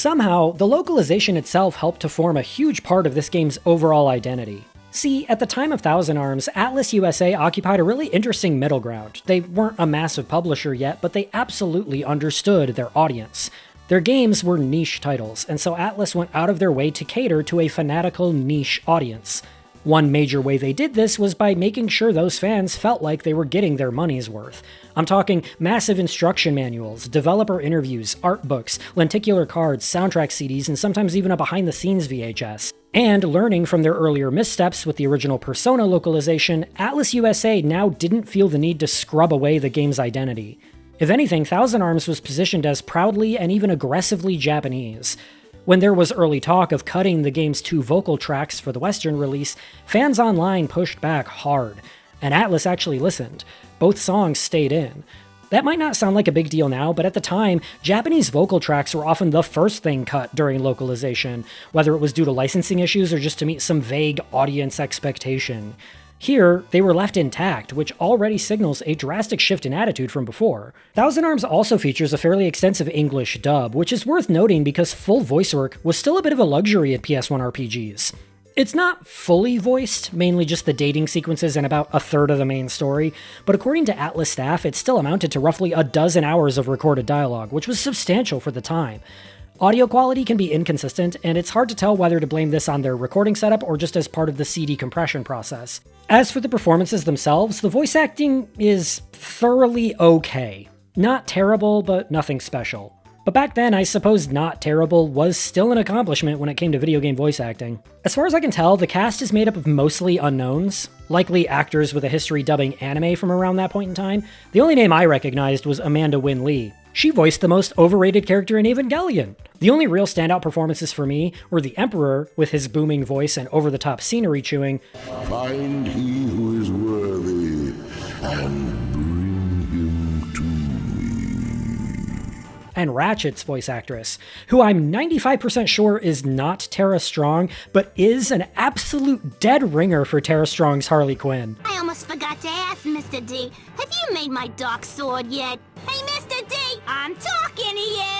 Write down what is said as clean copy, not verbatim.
somehow, the localization itself helped to form a huge part of this game's overall identity. See, at the time of Thousand Arms, Atlus USA occupied a really interesting middle ground. They weren't a massive publisher yet, but they absolutely understood their audience. Their games were niche titles, and so Atlus went out of their way to cater to a fanatical niche audience. One major way they did this was by making sure those fans felt like they were getting their money's worth. I'm talking massive instruction manuals, developer interviews, art books, lenticular cards, soundtrack CDs, and sometimes even a behind-the-scenes VHS. And learning from their earlier missteps with the original Persona localization, Atlus USA now didn't feel the need to scrub away the game's identity. If anything, Thousand Arms was positioned as proudly and even aggressively Japanese. When there was early talk of cutting the game's 2 vocal tracks for the Western release, fans online pushed back hard, and Atlus actually listened. Both songs stayed in. That might not sound like a big deal now, but at the time, Japanese vocal tracks were often the first thing cut during localization, whether it was due to licensing issues or just to meet some vague audience expectation. Here, they were left intact, which already signals a drastic shift in attitude from before. Thousand Arms also features a fairly extensive English dub, which is worth noting because full voice work was still a bit of a luxury in PS1 RPGs. It's not fully voiced, mainly just the dating sequences and about a third of the main story, but according to Atlus staff, it still amounted to roughly a dozen hours of recorded dialogue, which was substantial for the time. Audio quality can be inconsistent, and it's hard to tell whether to blame this on their recording setup or just as part of the CD compression process. As for the performances themselves, the voice acting is thoroughly okay. Not terrible, but nothing special. But back then, I suppose not terrible was still an accomplishment when it came to video game voice acting. As far as I can tell, the cast is made up of mostly unknowns, likely actors with a history dubbing anime from around that point in time. The only name I recognized was Amanda Wynn Lee. She voiced the most overrated character in Evangelion. The only real standout performances for me were the Emperor, with his booming voice and over-the-top scenery chewing, Find he who is worthy, and bring him to me. and Ratchet's voice actress, who I'm 95% sure is not Tara Strong, but is an absolute dead ringer for Tara Strong's Harley Quinn. I almost forgot to ask, Mr. D. Have you made my dark sword yet? Hey, Mr. D, I'm talking to you!